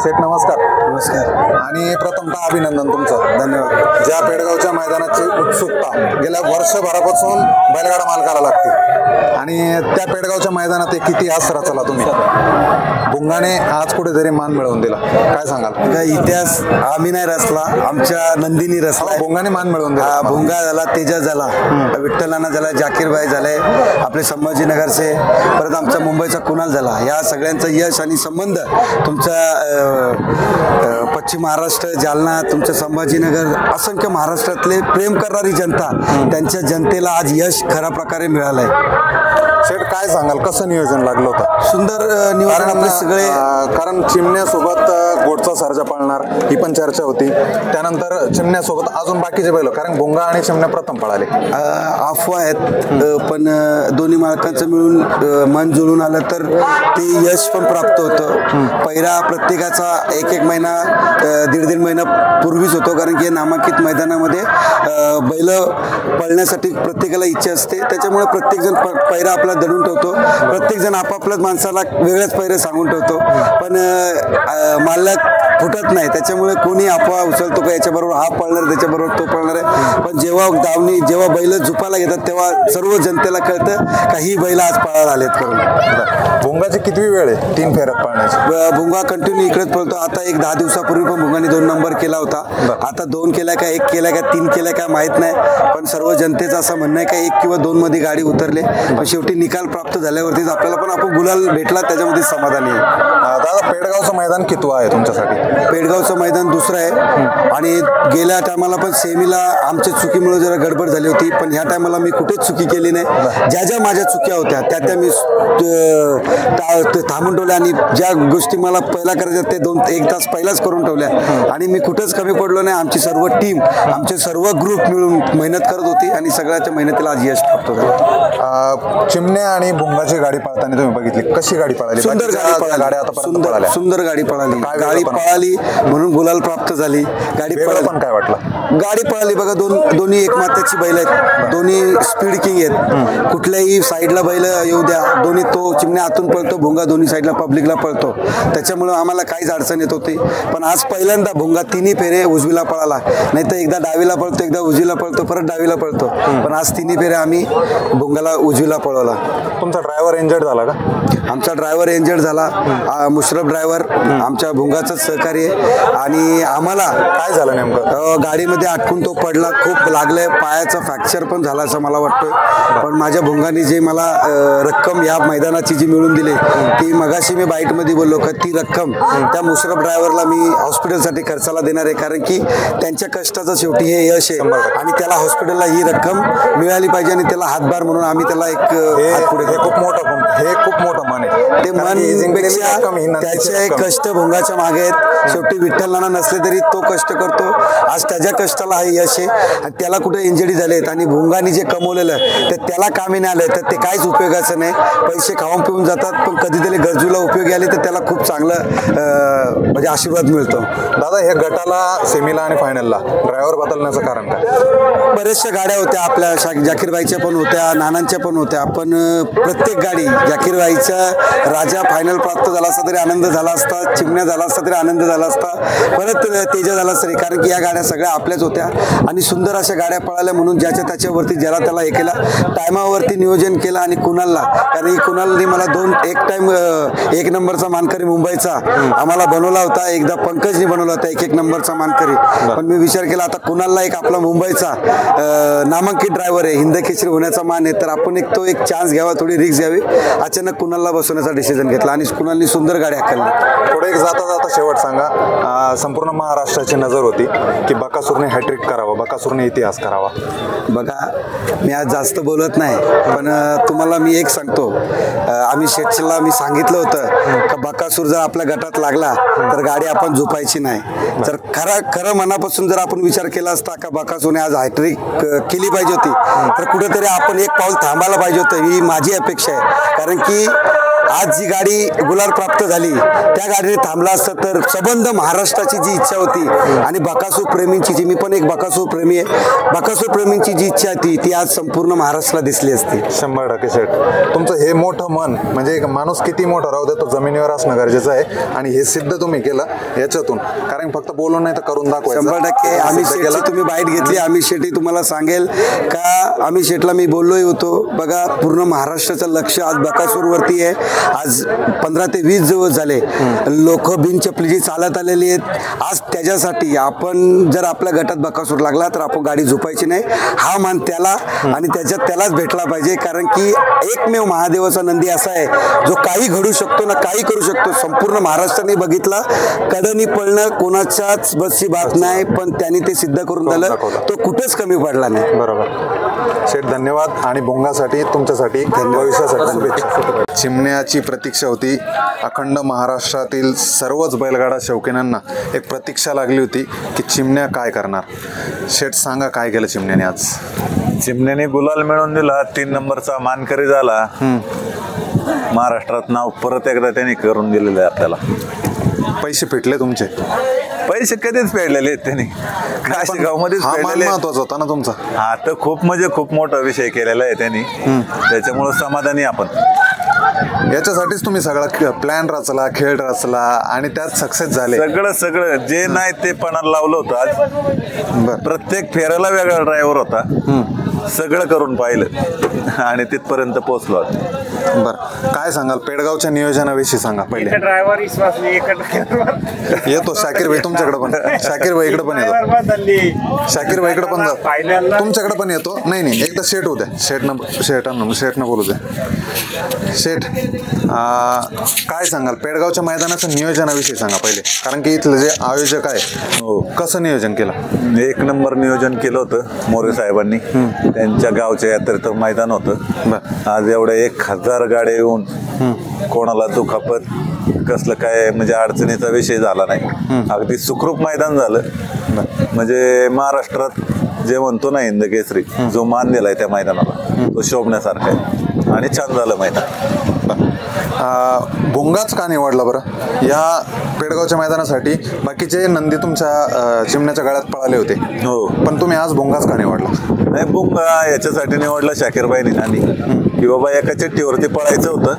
शेठ नमस्कार. नमस्कार आणि प्रथमतः अभिनंदन तुमचं. धन्यवाद. ज्या पेडगावच्या मैदानाची उत्सुकता गेल्या वर्षभरापासून बैलगाडा मालकाला लागते आणि त्या पेडगावच्या मैदानात एक इतिहास रचला तुम्ही. भुंगाने आज कुठेतरी मान मिळवून दिला, काय सांगाल? काय इतिहास आम्ही नाही रचला, आमच्या नंदीनी रचला. भुंगाने मान मिळवून दिला. भुंगा झाला, तेजस झाला, विठ्ठलाना झाला, जाकीरबाई झाले, आपले संभाजीनगरचे, परत आमचा मुंबईचा कुणाल झाला. या सगळ्यांचं यश आणि संबंध तुमचा पश्चिम महाराष्ट्र, जालना, तुमचं संभाजीनगर, असंख्य महाराष्ट्रातले प्रेम करणारी जनता, त्यांच्या जनतेला आज यश खऱ्या प्रकारे मिळालंय. शेठ काय सांगाल, कसं नियोजन लागलं होतं? सुंदर नियोजन आपले सगळे. कारण चिमण्यासोबत गोडचा सर्जा पाळणार ही पण चर्चा होती. त्यानंतर चिमण्यासोबत अजून बाकीचे बैल, कारण भुंगा आणि चिमण्या प्रथम पळाले. अफवा आहेत, पण दोन्ही मालकांचं मिळून मन जुळून आलं तर ते यश पण प्राप्त होतं. पहिला प्रत्येकाचा एक महिना, दीड महिना पूर्वीच होतो, कारण की नामांकित मैदानामध्ये बैल पळण्यासाठी प्रत्येकाला इच्छा असते. त्याच्यामुळे प्रत्येकजण पैरा आपला दडून ठेवतो, प्रत्येकजण आपापल्याच माणसाला वेगळ्याच पैरे सांगून ठेवतो, पण मालक फुटत नाही. त्याच्यामुळे कोणी अफवा उचलतो का याच्याबरोबर हा पळणार, त्याच्याबरोबर तो पळणार आहे. पण जेव्हा बैल झुपायला घेतात तेव्हा सर्व जनतेला कळतं का ही बैल आज पळायला आलेत करून. भुंगाची कितवी वेळ आहे 3 फेऱ्यात पळण्याची? भुंगा कंटिन्यू इकडेच पळतो. आता एक 10 दिवसापूर्वी पण भुंगाने 2 नंबर केला होता. आता 2 केलाय का, 1 केलाय का, 3 केलाय का माहित नाही, पण सर्व जनतेचं असं म्हणणं आहे का 1 किंवा 2 मध्ये गाडी उतरले. पण शेवटी निकाल प्राप्त झाल्यावरतीच आपल्याला पण आपण गुलाल भेटला, त्याच्यामध्ये समाधानी आहे. दादा पेडगावचं मैदान कितवं आहे तुमच्यासाठी? पेडगावचं मैदान दुसरं आहे आणि गेल्या टायमाला पण सेमीला आमच्या चुकीमुळे जरा गडबड झाली होती, पण ह्या टायमाला मी कुठेच चुकी केली नाही. ज्या माझ्या चुक्या होत्या त्या मी थांबून ठेवल्या आणि ज्या गोष्टी मला पहिला करायच्या ते 1 तास पहिलाच करून ठेवल्या आणि मी कुठंच कमी पडलो नाही. आमची सर्व टीम, आमचे सर्व ग्रुप मिळून मेहनत करत होती आणि सगळ्याच्या मेहनतीला आज यश प्राप्त झालं. चिमण्या आणि भुंगाची गाडी पळताना तुम्ही बघितली, कशी गाडी पळाली? सुंदर गाडी पळाली, सुंदर गाडी पळाली म्हणून गुलाल प्राप्त झाली. गाडी पळाली. पण काय वाटलं? गाडी पळाली बघा. दोन्ही एक मात्याची बैल आहेत, दोन्ही स्पीड किंग आहेत. कुठल्याही साईडला बैल येऊ द्या, दोन्ही, तो चिमण्या आतून पळतो, भुंगा दोन्ही साईडला पब्लिकला पळतो. त्याच्यामुळे आम्हाला काहीच अडचण येत होती. पण आज पहिल्यांदा भुंगा 3 फेरे उजवीला पळाला, नाही तर एकदा डावीला पळतो, एकदा उजवीला पळतो, परत डावीला पळतो. पण आज 3 फेरे आम्ही भुंगाला उजवीला पळवला. तुमचा ड्रायव्हर इंजर्ड झाला का? आमचा ड्रायव्हर इंजर्ड झाला. मुश्रफ ड्रायव्हर आमच्या भुंगाचंच सहकारी आहे. आणि आम्हाला काय झालं नेमकं? गाडीमध्ये अटकून तो पडला, खूप लागलंय, पायाचा फ्रॅक्चर पण झाला असं मला वाटतोय. पण माझ्या भुंगाने जे मला रक्कम या मैदानाची जी मिळून दिली, ती मगाशी मी बाईटमध्ये बोललो का ती रक्कम त्या मुश्रफ ड्रायव्हरला मी हॉस्पिटलसाठी खर्चाला देणार आहे, कारण की त्यांच्या कष्टाचं शेवटी हे यश आहे आणि त्याला हॉस्पिटलला ही रक्कम मिळाली पाहिजे आणि त्याला हातभार म्हणून आम्ही त्याला एक हात पुढे. हे खूप मोठं मन आहे. ते मन, त्याचे कष्ट भुंगाच्या मागे आहेत. शेवटी विठ्ठलाना नसले तरी तो कष्ट करतो. आज त्याच्या कष्टाला हे यश आहे आणि त्याला कुठे इंजरी झालेत आणि भुंगाने जे कमवलेलं ते त्याला कामी नाही आलं तर ते काहीच उपयोगाचं नाही. पैसे खाऊन पिऊन जातात, पण कधीतरी गरजूला उपयोगी आले तर त्याला खूप चांगलं म्हणजे आशीर्वाद मिळतो. दादा हे गटाला, सेमीला आणि फायनलला ड्रायव्हर बदलण्याचं कारण काय? बऱ्याचशा गाड्या होत्या आपल्या, जाकीरबाईच्या पण होत्या, नानांच्या पण होत्या, पण प्रत्येक गाडी, जाकीरबाईचा राजा फायनल प्राप्त झाला असता तरी आनंद झाला असता, चिमण्या झाला असता तरी आनंद झाला असता, परत तेजा झाला तरी, कारण की या गाड्या सगळ्या आपल्याच होत्या आणि सुंदर अशा गाड्या पळाल्या. म्हणून ज्याच्या त्याच्यावरती ज्याला त्याला हे केला, टायमावरती नियोजन केलं. आणि कुणालला, कारण की कुणालने मला 1 नंबरचा मानकरी मुंबईचा आम्हाला बनवला होता, एकदा पंकजने बनवला होता 1 नंबरचा मानकरी. पण मी विचार केला आता कुणालला एक आपला मुंबईचा नामांकित ड्रायव्हर आहे, हिंदकेसरी होण्याचा मान आहे, तर आपण तो एक चान्स घ्यावा, थोडी रिस्क घ्यावी. अचानक कुणालला बसवण्याचा डिसिजन घेतला आणि कुणालनी सुंदर गाडी हाकलली. पुढे जाता शेवट सांगा, संपूर्ण महाराष्ट्राची नजर होती की बकासूरने हॅट्रिक करावा, बकासूरने इतिहास करावा. बघा मी आज जास्त बोलत नाही, पण तुम्हाला मी एक सांगतो, आम्ही शेठला मी सांगितलं होतं का बकासूर जर आपल्या गटात लागला तर गाडी आपण झोपायची नाही. जर खरं मनापासून जर आपण विचार केला असता का बकासूरने आज हॅट्रिक केली पाहिजे होती, तर कुठेतरी आपण एक पाऊल थांबायला पाहिजे होतं, ही माझी अपेक्षा आहे. कारण की आज जी गाडी गुलाल प्राप्त झाली त्या गाडीने थांबला असतं तर संबंध महाराष्ट्राची जी इच्छा होती आणि बकासूर प्रेमींची जी, मी पण एक बकासूर प्रेमी आहे, बकासूर प्रेमींची जी इच्छा होती ती आज संपूर्ण महाराष्ट्राला दिसली असती. 100% शेठ. तुमचं हे मोठं मन म्हणजे एक माणूस किती मोठा राहू दे तो जमिनीवर असणं गरजेचं आहे आणि हे सिद्ध तुम्ही केलं याच्यातून. कारण फक्त बोलून नाही तर करून दाखवायचं. 100% अमित शेठची तुम्ही बाईट घेतली. अमित शेट्टी तुम्हाला सांगेल का अमित शेठला मी बोललोही होतो, बघा पूर्ण महाराष्ट्राचं लक्ष आज बकासूरवरती आहे. आज 15 ते 20 दिवस झाले लोक बिन चपलीची चालत आलेली आहेत. आज त्याच्यासाठी आपण जर आपल्या गटात बकासूर लागला तर आपण गाडी झोपायची नाही, हा मान त्याला आणि त्यालाच भेटला पाहिजे. कारण की एकमेव महादेवाचा नंदी असा आहे जो काही घडू शकतो ना काही करू शकतो. संपूर्ण महाराष्ट्राने बघितला कडनी पळणं कोणाच्याच बसची बात नाही, पण त्यांनी ते सिद्ध करून दिलं, तो कुठेच कमी पडला नाही. बरोबर शेठ, धन्यवाद. आणि भोंगासाठी तुमच्यासाठी भविष्यासाठी शुभेच्छा. चिमण्याची प्रतीक्षा होती. अखंड महाराष्ट्रातील सर्वच बैलगाडा शौकीनांना एक प्रतीक्षा लागली होती की चिमण्या काय करणार. शेठ सांगा काय केलं चिमण्याने आज. चिमण्याने गुलाल मिळवून दिला, 3 नंबरचा मानकरी झाला. महाराष्ट्रात नाव परत एकदा त्यांनी करून दिलेलं आहे आपल्याला. पैसे फिटले तुमचे. पैसे कधीच फेडलेले आहेत त्यांनी, काशीगावमध्येच फेडलेले. महत्वाचा होता ना तुमचा. हा तर खूप म्हणजे खूप मोठा विषय केलेला आहे त्यांनी, त्याच्यामुळे समाधानी आपण. याच्यासाठीच तुम्ही सगळा प्लॅन रचला, खेळ रचला आणि त्यात सक्सेस झाले. सगळं जे नाही ते पणाला लावलं होतं आज. प्रत्येक फेऱ्याला वेगळा ड्रायव्हर होता, सगळं करून पाहिलं आणि तिथपर्यंत पोहोचलो. बरं, काय सांगाल पेडगावच्या नियोजनाविषयी सांगा पहिले. ड्रायव्हर येतो शाकीर भाई तुमच्याकडे पण. शाकीर भाई इकडे पण येतो. शाकीर भाई इकडे पण तुमच्याकडे पण येतो. नाही एकदा शेठ होऊ द्या. शेठनं बोलू द्या. शेठ काय सांगाल पेडगावच्या मैदानाचं नियोजनाविषयी सांगा पहिले. कारण की इथलं जे आयोजक आहे हो कसं नियोजन केलं. 1 नंबर नियोजन केलं होतं मोरे साहेबांनी. त्यांच्या गावच्या यात्रेत मैदान होतं. आज एवढ्या 1000 गाड्या येऊन कोणाला दुखापत कसलं काय म्हणजे अडचणीचा विषय झाला नाही. अगदी सुखरूप मैदान झालं. म्हणजे महाराष्ट्रात जे म्हणतो ना हिंद केसरी जो मान दिलाय त्या मैदानाला तो शोभण्यासारखा आहे आणि छान झालं मैदान. भोंगाच का निवडला बरं या पेडगावच्या मैदानासाठी. बाकीचे नंदी तुमच्या चिमण्याच्या गळ्यात पळाले होते हो, पण तुम्ही आज भोंगाच का निवडला. नाही भोंगा याच्यासाठी निवडला शाकीरबाईंनी आणि की बाबा एका चिठ्ठीवरती पळायचं होतं.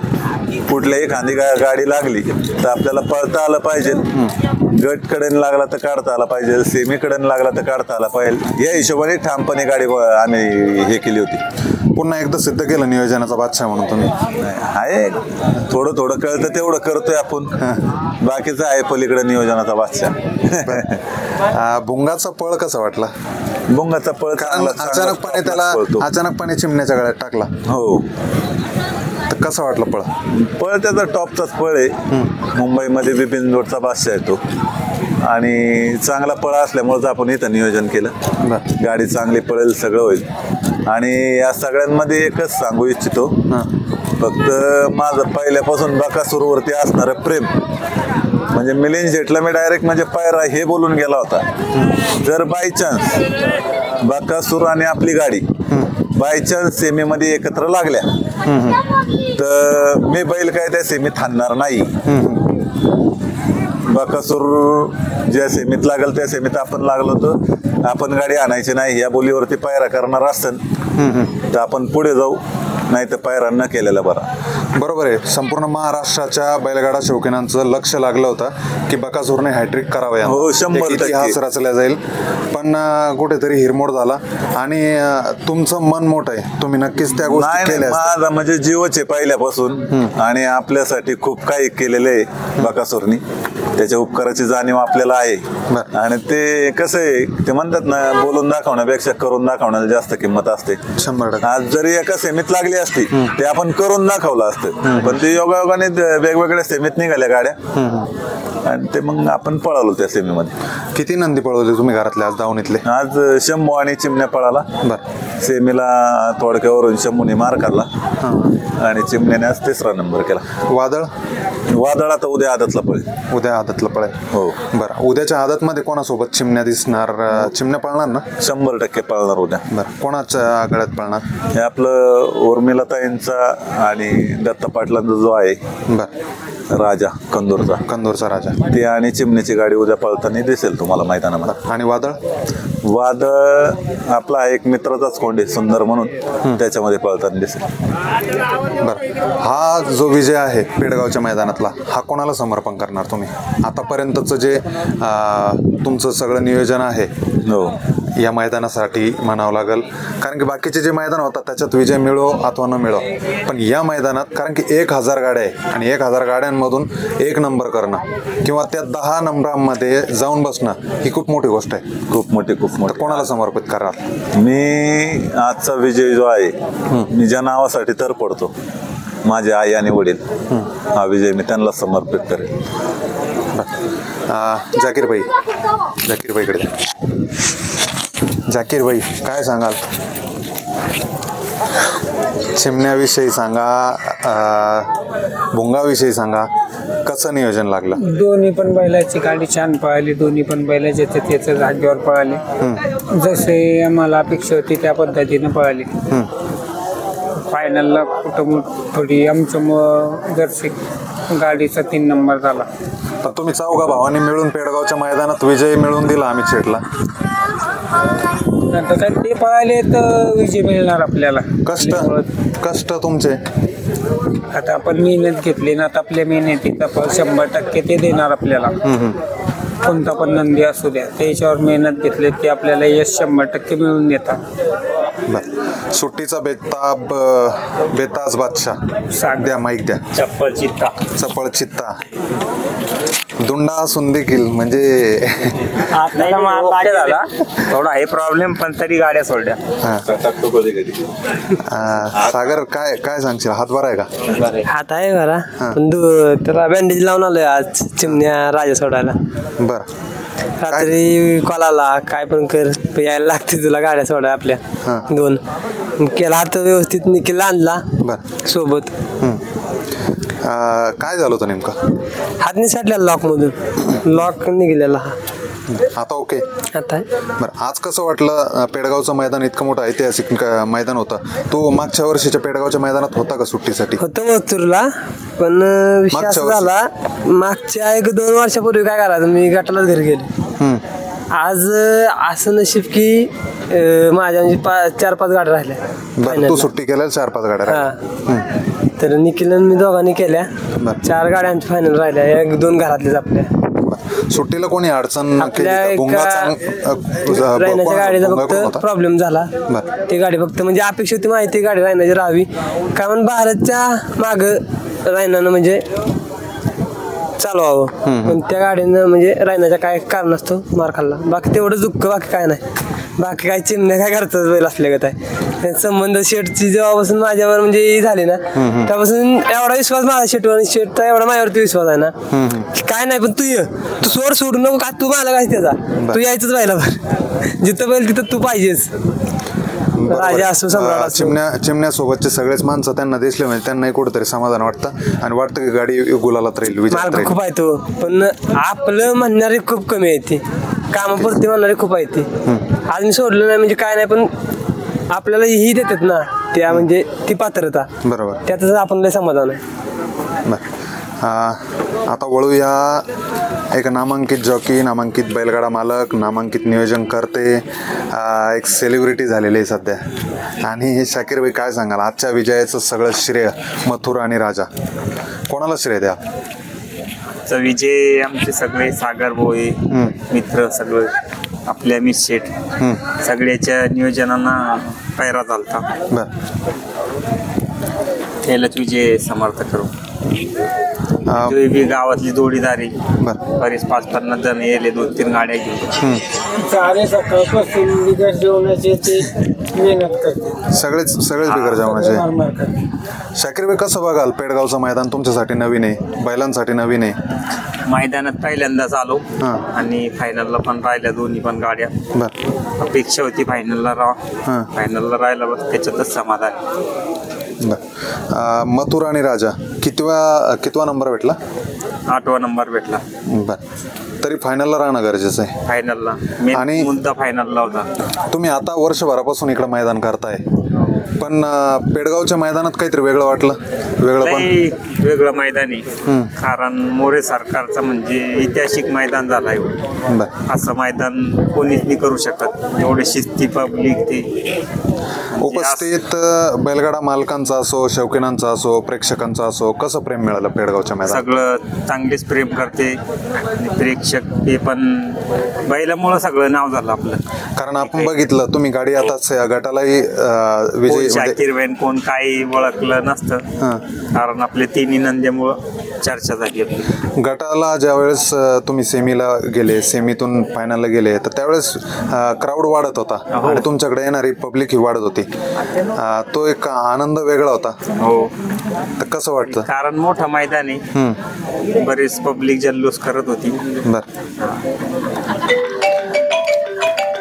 कुठल्याही खांदी गाडी लागली तर आपल्याला पळता आलं पाहिजे. गट कडेन लागला तर काढता आला पाहिजे, सेमी कडेन लागला तर काढता आला पाहिजे. या हिशोबाने ठामपणे गाडी आम्ही हे केली होती. पुन्हा एकदा सिद्ध केलं नियोजनाचा बादशाह म्हणून तुम्ही. आहे थोडं कळतं तेवढं करतोय आपण. बाकीचं आहे पलीकडे नियोजनाचा बादशाह. भुंगाचा पळ कसा वाटला. भुंगाचा पळ अचानकपणे त्याला चिमण्याच्या गळ्यात टाकला. हो, तर कसं वाटलं पळ त्याचा टॉपचाच पळ आहे. मुंबईमध्ये बिपिन जोडचा बादशाह आहे तो आणि चांगला पळ असल्यामुळेच आपण इथं नियोजन केलं. गाडी चांगली पळेल, सगळं होईल. आणि या सगळ्यांमध्ये एकच सांगू इच्छितो, फक्त माझं पहिल्यापासून बकासूरवरती असणारं प्रेम. म्हणजे मिलिंद शेठला मी डायरेक्ट म्हणजे पायरा हे बोलून गेला होता, जर बाय चान्स बकासूर आणि आपली गाडी बाय चान्स सेमीमध्ये एकत्र लागल्या तर मी बैल काय त्या सेमीत थांबणार नाही. बकासूर ज्या सेमीत लागल त्या सेमीत आपण लागलो तर आपण गाडी आणायची नाही. या बोलीवरती पायरा करणार असेल तर आपण पुढे जाऊ, नाही तर पायरा न केलेला बरा. बरोबर आहे. संपूर्ण महाराष्ट्राच्या बैलगाडा शौकीनांचं लक्ष लागलं होतं की बकासूरने हॅट्रिक करावं. हो, 100% इतिहास रचला जाईल. पण कुठेतरी हिरमोड झाला आणि तुमचं मन मोठं आहे, तुम्ही नक्कीच त्या गोष्टी केल्या. माझा म्हणजे जीवच आहे पहिल्यापासून आणि आपल्यासाठी खूप काही केलेलं आहे बकासूरनी. त्याच्या उपकाराची जाणीव आपल्याला आहे. आणि ते कसं आहे ते म्हणतात ना, बोलून दाखवण्यापेक्षा करून दाखवण्याला जास्त किंमत असते. 100%. आज जरी एका सेमीत लागली असती ते आपण करून दाखवलं असतं, पण ते योगायोगाने वेगवेगळ्या सेमीत निघाल्या गाड्या आणि ते मग आपण पळालो त्या सेमीमध्ये. किती नंदी पळवले तुम्ही घरातले आज दावणीतले. आज शंभू आणि चिमण्या पळाला. सेमीला थोडक्यावरून शंभूने मार काढला आणि चिमण्याने आज 3रा नंबर केला. वादळ आता उद्या आदतला पळेल. उद्या आदतला पळेल. हो. बरं, उद्याच्या आदतमध्ये कोणासोबत चिमण्या दिसणार? चिमण्या पळणार ना? 100% पळणार उद्या. बरं, कोणाच्या गळ्यात पळणार? हे आपलं उर्मिलाताईंचा आणि दत्ता पाटलांचा जो आहे बरं, राजा कंदूरचा कंदूरचा राजा. ते आणि चिमणीची गाडी उद्या पळताना दिसेल तुम्हाला मैदानामध्ये. आणि वादळ? वादळ आपला एक मित्राचाच कोंड आहे सुंदर म्हणून, त्याच्यामध्ये पळताना दिसेल. बरं, हा जो विजय आहे पेडगावच्या मैदानातला, हा कोणाला समर्पण करणार तुम्ही? आतापर्यंतचं जे तुमचं सगळं नियोजन आहे हो, या मैदानासाठी म्हणावं लागेल, कारण की बाकीचे जे मैदान होतात त्याच्यात विजय मिळो अथवा न मिळो, पण या मैदानात कारण की 1000 गाड्या आहे आणि 1000 गाड्यांमधून 1 नंबर करणं किंवा त्या 10 नंबरांमध्ये जाऊन बसणं ही खूप मोठी गोष्ट आहे. खूप मोठी तर कोणाला समर्पित कराल? मी आजचा विजय जो आहे, मी ज्या नावासाठी तर पडतो, माझे आई आणि वडील, हा विजय मी त्यांना समर्पित करेन. जाकीर भाईकडे. जाकीर भाई, काय सांगाल? चिमण्याविषयी सांगा, भुंगाविषयी सांगा, कसं नियोजन लागलं? दोन्ही पण बैलाची गाडी छान पळाली, दोन्ही पण बैलाचे त्याच्या जागेवर पळाले, जसे आम्हाला अपेक्षा होती त्या पद्धतीने पळाली. फायनलला कुठं थोडी आमचं जर्सी गाडीचा 3 नंबर झाला. तर तुम्ही चौघा भावांनी मिळून पेडगावच्या मैदानात विजय मिळवून दिला अमित शेटला. नंतर काय ते पळाले तर विजय मिळणार आपल्याला. कष्ट तुमचे, आता आपण मेहनत घेतली ना, तर आपल्या मेहनतीचा फळ 100% ते देणार आपल्याला. कोणता पण नंदी असू द्या, त्याच्यावर मेहनत घेतली ते आपल्याला यश 100% मिळून देतात. सुट्टीचा बेताज बादशाह द्या, माईक द्या. चपळ चित्ता दुंडा असून देखील म्हणजे झाला थोडा हे प्रॉब्लेम, पण तरी गाड्या सोडल्या. सागर, काय सांगशील? हात बरा आहे का? हात आहे बरा, पण त्याला बँडेज लावून आलोय आज चिमण्या राजा सोडायला. बरं, रात्री कॉलाला काय पण कर, यायला लागते तुला गाड्या सोडाय आपल्या 2. केला हात व्यवस्थित, निखिल आणला सोबत. काय झालं होतं नेमकं? हात निसटलेला लॉक मधून, लॉक निघालेला. आता ओके? आता बरं, आज कसं वाटलं? पेडगावचं मैदान इतकं मोठं ऐतिहासिक मैदान होतं. तो मागच्या वर्षीच्या पेडगावच्या मैदानात होता का सुट्टीसाठी? होतं मथुरला, पण विषय असा झाला, मागच्या 1-2 वर्षापूर्वी काय करायचं, मी गटालाच घरी गेले. आज असं नशीब की माझ्या म्हणजे 4-5 गाड्या राहिल्या. तू सुट्टी केल्या 4-5 गाड्या? तर निखिल मी दोघांनी केल्या. 4 गाड्या आमच्या फायनल राहिल्या, 1-2 घरातलेच आपल्या. सुट्टीला कोणी अडचण? रायनाच्या गाडीचा फक्त प्रॉब्लेम झाला. ती गाडी फक्त म्हणजे अपेक्षा होती माहिती गाडी रायनाची राहावी, कारण भारतच्या माग रायनानं म्हणजे चालवावं, पण त्या गाडीनं म्हणजे रायनाच्या काय कारणास्तव असतो मार खाल्ला. बाकी तेवढं दुःख, बाकी काय नाही. बाकी काय चिमण्या काय करतात बैल असले का काय संबंध. शेटची जेव्हापासून माझ्यावर म्हणजे झाली ना, त्यापासून एवढा विश्वास माझा शेटवर, शेटचा एवढा माझ्यावरती विश्वास आहे ना, काय नाही. पण तू सोडू नको का, तू मला काय त्याचा, तू यायचंच बैलावर, जिथं बैल तिथं तू पाहिजेस. राजा असो, सम्राट असो. चिमण्यासोबतचे सगळेच माणसं त्यांना दिसले म्हणजे त्यांनाही कुठेतरी समाधान वाटतं आणि वाटतं की गाडी गुलालात राहील, विजयात राहील. खूप आहे तो, पण आपलं म्हणणारे खूप कमी आहे. ती कामापुरती म्हणणारे खूप आहे. ती आज मी सोडलं नाही म्हणजे काय नाही, पण आपल्याला ही देतात ना त्या, म्हणजे ती पात्रता, बरोबर, त्यातच आपण लय समाधान आहे. आता वळूया एक नामांकित जॉकी, नामांकित बैलगाडा मालक, नामांकित नियोजन करते, एक सेलिब्रिटी झालेली आहे सध्या. आणि शाकीर भाई, काय सांगाल आजच्या विजयाचं सगळं श्रेय मथुर आणि राजा कोणाला श्रेय द्या? विजय आमचे सगळे सागर भोये मित्र, सगळे आपल्या अमित शेठ, सगळ्याच्या नियोजनांना पैरा झालता. त्यालाच विजय समर्थ करू. गावातली जोडीदारी बरेच 5-50 जण येले, 2-3 गाड्या घेऊन सारे सकाळपासून बिगर जेवणाचे ते मेहनत करते, सगळेच बिगर जेवणाचे. शाकीर भाई, कसं बघाल पेडगावचं मैदान? तुमच्यासाठी नवीन आहे, बैलांसाठी नवीन आहे. मैदानात पहिल्यांदाच आलो आणि फायनलला पण राहिल्या दोन्ही पण गाड्या. अपेक्षा होती फायनलला राहिला, बस त्याच्यातच समाधान. मथुर आणि राजा कितवा नंबर भेटला? 8वा नंबर भेटला बर तरी फायनलला राहणं गरजेचं आहे. फायनलला. आणि- आणि मुद्दा फायनलला होता. तुम्ही आता वर्षभरापासून इकडं मैदान करताय, पण पेडगावच्या मैदानात काहीतरी वेगळं वाटलं, वेगळं पण लई वेगळं मैदान आहे. कारण मोरे सरकारचं म्हणजे ऐतिहासिक मैदान झालं आहे. बर. असं मैदान कोणीच नाही करू शकत. एवढे शिस्ती पब्लिक ते उपस्थित बैलगाडा मालकांचा असो, शौकीनांचा असो, प्रेक्षकांचा असो, कसं प्रेम मिळालं पेडगावच्या मैदानात? सगळं चांगलेच प्रेम करते आणि प्रेक्षक ते पण बैलामुळं सगळं नाव झालं आपलं. कारण आपण बघितलं तुम्ही गाडी आताच या गटालाही कोण विजयी शाकीर बहीण कोण काही ओळखलं नसतं. कारण आपले तिन्ही नंद्यामुळं चर्चा झाली आपली. गटाला ज्या वेळेस तुम्ही सेमीला गेले, सेमीतून फायनलला गेले, तर त्यावेळेस क्राऊड वाढत होता आणि तुमच्याकडे येणारी पब्लिक ही वाढत होती. तो एक आनंद वेगळा होता. हो. तर कसं वाटतं? कारण मोठं मैदान आहे. बरेच पब्लिक जल्लोष करत होती. बर,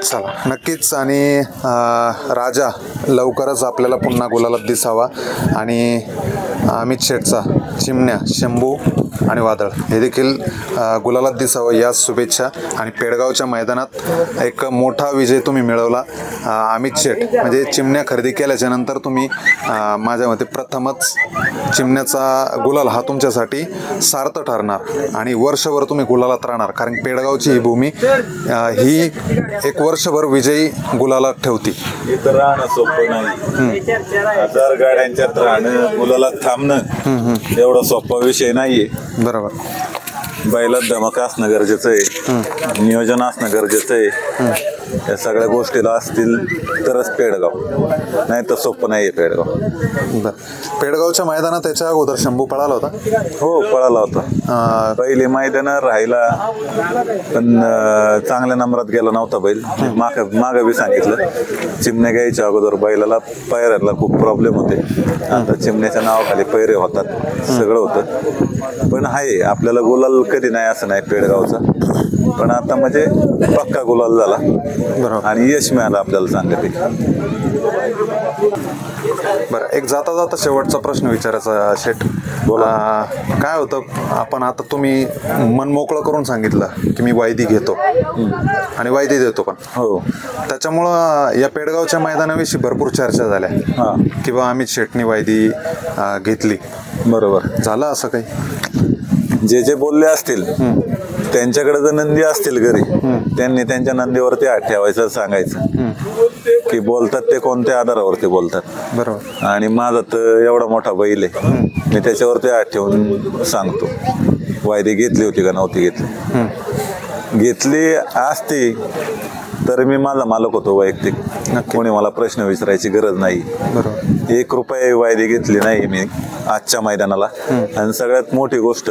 चला नक्कीच. आणि राजा लवकरच आपल्याला पुन्हा गुलालात दिसावा आणि अमित शेठचा चिमण्या, शंभू आणि वादळ हे देखील गुलालात दिसावं या शुभेच्छा. आणि पेडगावच्या मैदानात एक मोठा विजय तुम्ही मिळवला. अमित शेठ म्हणजे चिमण्या खरेदी केल्याच्या नंतर तुम्ही माझ्या मते प्रथमच चिमण्याचा गुलाल हा तुमच्यासाठी सार्थ ठरणार आणि वर्षभर तुम्ही गुलालात राहणार. कारण पेडगावची ही भूमी ही एक वर्षभर विजयी गुलालात ठेवती. इथं राहणं सोपं नाही. 1000 गाड्यांच्यात राहणं, मुलाला थांबणं एवढा सोपा विषय नाहीये. बरोबर. बैलात धमक असणं गरजेचं आहे, नियोजन असणं गरजेचं आहे. या सगळ्या गोष्टीला असतील तरच पेडगाव, नाही तर सोपं नाही आहे पेडगाव. बर. पेडगावच्या मैदानात त्याच्या अगोदर शंभू पळाला होता? हो, पळाला होता. पहिली मैदान राहिला पण चांगल्या नंबरात गेला नव्हता बैल. माग बी सांगितलं चिमण्या घ्यायच्या अगोदर बैलाला पैऱ्याला खूप प्रॉब्लेम होते. आता चिमण्याच्या नावाखाली पैरे होतात, सगळं होतं. पण आहे आपल्याला गुलाल कधी नाही असं नाही पेडगावचा. पण आता म्हणजे पक्का गुलाल झाला. बरोबर. आणि यश मिळालं आपल्याला सांगते. बरं, एक जाता जाता शेवटचा प्रश्न विचारायचा शेठ. काय होतं, आपण आता तुम्ही मन मोकळं करून सांगितलं की मी वायदी घेतो आणि वायदी देतो पण. हो. त्याच्यामुळं या पेडगावच्या मैदानाविषयी भरपूर चर्चा झाल्या की बा अमित शेठनी वायदी घेतली. बरोबर. झालं असं काही? जे बोलले असतील त्यांच्याकडे जर नंदी असतील घरी, त्यांनी त्यांच्या नंदीवरती हात ठेवायचं, सांगायचं की बोलतात ते कोणत्या आधारावरती बोलतात. बरोबर. आणि माझा तर एवढा मोठा बैल आहे, मी त्याच्यावरती हात ठेवून सांगतो वायदी घेतली होती का नव्हती घेतली. घेतली असती तर मी माझा मालक होतो वैयक्तिक, कोणी मला प्रश्न विचारायची गरज नाही. बरोबर. 1 रुपया वायदी घेतली नाही मी आजच्या मैदानाला. आणि सगळ्यात मोठी गोष्ट,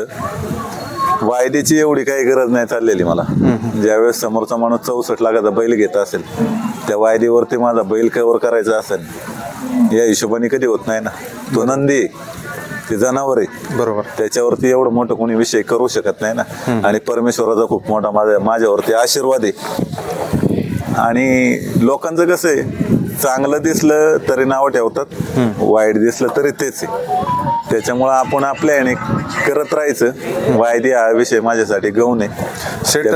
वायदेची एवढी काही गरज नाही चाललेली मला. ज्यावेळेस समोरचा माणूस 64 लाखाचा बैल घेत असेल, त्या वायदेवरती माझा बैल कव्हर करायचा असेल या हिशोबाने कधी होत नाही ना. तो नंदी ते जनावर आहे. बरोबर. त्याच्यावरती एवढं मोठं कोणी विषय करू शकत नाही ना. आणि परमेश्वराचा खूप मोठा माझ्यावरती आशीर्वाद आहे. आणि लोकांचं कसं आहे, चांगलं दिसलं तरी नावं ठेवतात, वाईट दिसलं तरी तेच आहे. त्याच्यामुळं आपण आपल्या याने करत राहायचं. वायदी हा विषय माझ्यासाठी गौण आहे. शेठ,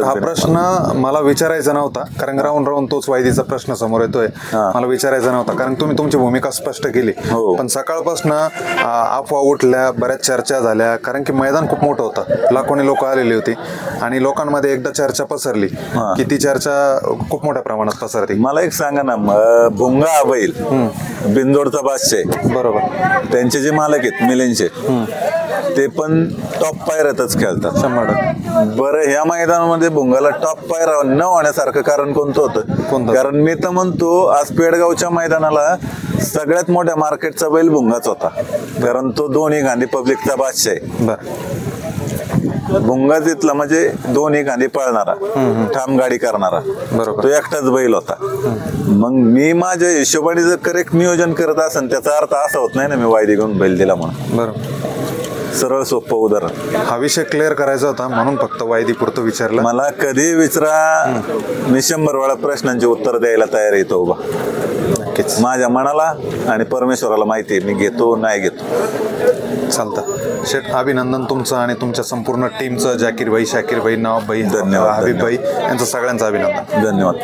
हा प्रश्न मला विचारायचा नव्हता, कारण राहून राहून तोच वायदीचा प्रश्न समोर येतोय. मला विचारायचा नव्हता कारण तुम्ही तुमची भूमिका स्पष्ट केली. पण सकाळपासून अफवा उठल्या, बऱ्याच चर्चा झाल्या, कारण की मैदान खूप मोठं होतं, लाखोनी लोक आलेली होती आणि लोकांमध्ये एकदा चर्चा पसरली की ती चर्चा खूप मोठ्या प्रमाणात पसरते. मला एक सांगा ना, भुंगा बैल बिंदोडचा बादशाह, बरोबर, त्यांचे जे मालक आहेत मिलिंदचे, ते पण टॉप पायऱ्यातच खेळतात. 100%. बरं, ह्या मैदानामध्ये भुंगाला टॉप पायरा न होण्यासारखं कारण कोणतं होतं? कारण मी तर म्हणतो आज पेडगावच्या मैदानाला सगळ्यात मोठ्या मार्केटचा बैल भुंगाच होता. कारण तो दोन्ही गांधी पब्लिकचा बादशाह आहे. बरं. भुंगा तिथला म्हणजे दोन्ही गांधी पळणारा, ठाम गाडी करणारा, बरोबर, तो एकटाच बैल होता. मग मी माझ्या हिशोबाने जर करेक्ट नियोजन करत असेल, त्याचा अर्थ असा होत नाही ना मी वायदी घेऊन बैल दिला म्हणून. बरोबर. सरळ सोपं उदाहरण. हा विषय क्लिअर करायचा होता म्हणून फक्त वायदी पुरतं विचारलं. मला कधी विचारा, मी 100 वेळा प्रश्नांची उत्तर द्यायला तयार येतो उभा. माझ्या मनाला आणि परमेश्वराला माहिती आहे मी घेतो नाही घेतो. चालतं. शेठ, अभिनंदन तुमचं आणि तुमच्या संपूर्ण टीमचं, जाकीर भाई, शाकीर भाई, नवाब भाई, धन्यवाद, हबीब भाई यांचं सगळ्यांचं अभिनंदन. धन्यवाद.